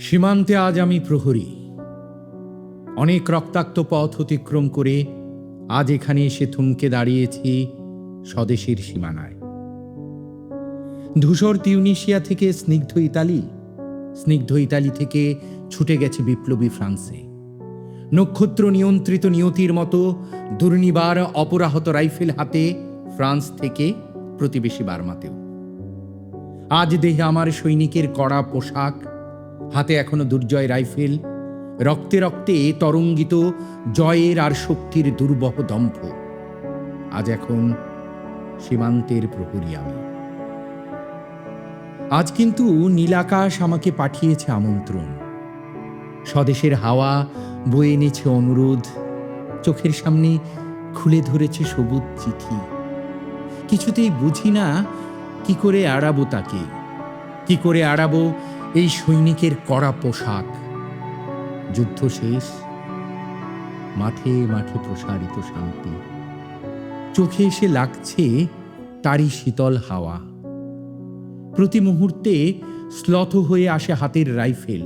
সীমান্তে আজ আমি প্রহরী। অনেক রক্তাক্ত পথ অতিক্রম করে আজ এখানে এসে থমকে দাঁড়িয়েছি স্বদেশের সীমানায়। ধূসর তিউনিসিয়া থেকে স্নিগ্ধ ইতালি থেকে ছুটে গেছে বিপ্লবী ফ্রান্সে। নক্ষত্র নিয়ন্ত্রিত নিয়তির মতো দুর্নিবার অপরাহত রাইফেল হাতে ফ্রান্স থেকে প্রতিবেশী বার্মাতেও। আজ দেহে আমার সৈনিকের কড়া পোশাক, হাতে এখনো দুর্জয় রাইফেল, রক্তে রক্তে তরঙ্গিত জয়ের আর শক্তির দুর্বহ দম্ভ। আজ এখন সীমান্তের প্রহরী আমি। আজ কিন্তু নীলাকাশ আমাকে পাঠিয়েছে আমন্ত্রণ। স্বদেশের হাওয়া বয়ে এনেছে অনুরোধ, চোখের সামনে খুলে ধরেছে সবুজ চিঠি। কিছুতেই বুঝি না কি করে এড়াবো তাকে, কি করে এড়াবো এই সৈনিকের কড়া পোশাক। যুদ্ধ শেষ, মাঠে মাঠে প্রসারিত শান্তি। চোখে এসে লাগছে তারই শীতল হাওয়া। প্রতি মুহূর্তে শ্লথ হয়ে আসে হাতের রাইফেল,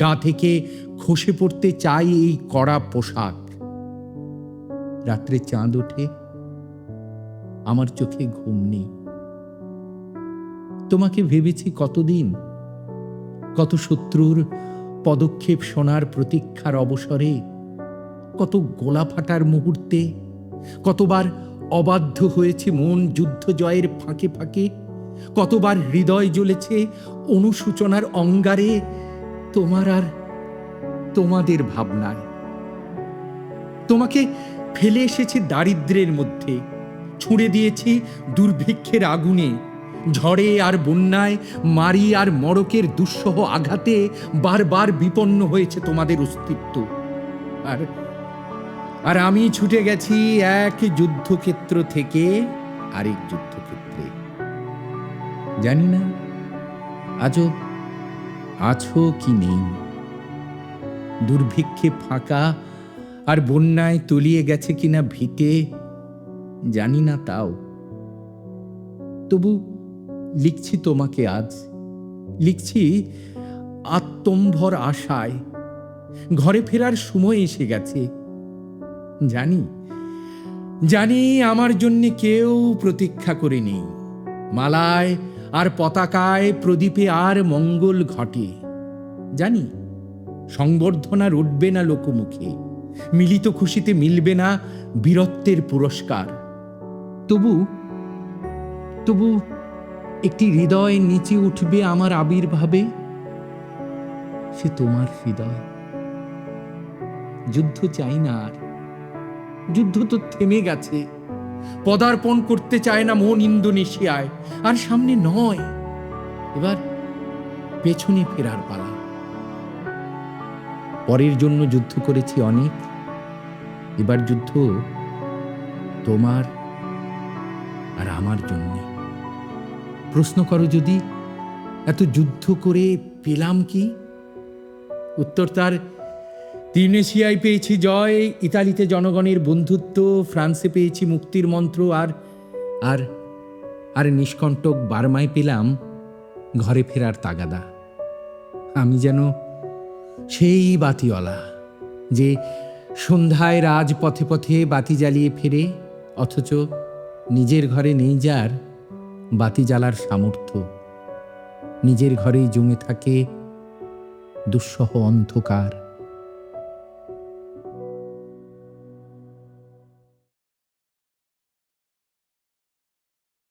গা থেকে খসে পড়তে চাই এই কড়া পোশাক। রাত্রে চাঁদ ওঠে, আমার চোখে ঘুম নেই। তোমাকে ভেবেছি কতদিন, কত শত্রুর পদক্ষেপ শোনার প্রতীক্ষার অবসরে, কত গোলা ফাটার মুহূর্তে, কতবার অবাধ্য হয়েছে মন যুদ্ধ জয়ের ফাঁকে ফাঁকে, কতবার হৃদয় জ্বলেছে অনুশোচনার অঙ্গারে তোমার আর তোমাদের ভাবনায়। তোমাকে ফেলে এসেছি দারিদ্র্যের মধ্যে, ছুঁড়ে দিয়েছি দুর্ভিক্ষের আগুনে, ঝড়ে আর বন্যায়, মারি আর মড়কের দুঃসহ আঘাতে বারবার বিপন্ন হয়েছে তোমাদের অস্তিত্ব। আর আমি ছুটে গেছি এক যুদ্ধক্ষেত্র থেকে আরেক যুদ্ধক্ষেত্রে। জানি না আজও আছো কি নেই। দুর্ভিক্ষে ফাঁকা আর বন্যায় তলিয়ে গেছে কিনা ভিটে, জানি না তাও। তবু লিখছি তোমাকে আজ, লিখছি আত্মম্ভর আশায়। ঘরে ফেরার সময় এসে গেছে। জানি জানি আমার জন্যে কেউ প্রতীক্ষা করে নেই। মালায় আর পতাকায় প্রদীপে আর মঙ্গল ঘটে। জানি সংবর্ধনা রটবে না লোকমুখে, মিলিত খুশিতে মিলবে না বীরত্বের পুরস্কার। তবু একটি হৃদয় নিচে উঠবে আমার আবির্ভাবে, সে তোমার হৃদয়। যুদ্ধ চাই না আর, যুদ্ধ তো থেমে গেছে। পদার্পণ করতে চায় না মন ইন্দোনেশিয়ায়। আর সামনে নয়, এবার পেছনে ফেরার পালা। পরের জন্য যুদ্ধ করেছি অনেক, এবার যুদ্ধ তোমার আর আমার জন্য। প্রশ্ন করো যদি, এত যুদ্ধ করে পেলাম কি? উত্তর তার তিউনিসিয়ায় পেয়েছি জয়, ইতালিতে জনগণের বন্ধুত্ব, ফ্রান্সে পেয়েছি মুক্তির মন্ত্র, আর নিষ্কণ্টক বার্মায় পেলাম ঘরে ফেরার তাগাদা। আমি যেন সেই বাতিওয়ালা যে সন্ধ্যায় রাজপথে পথে বাতি জ্বালিয়ে ফেরে, অথচ নিজের ঘরে নেই যার বাতি জ্বালার সামর্থ্য। নিজের ঘরেই জমে থাকে দুঃসহ অন্ধকার।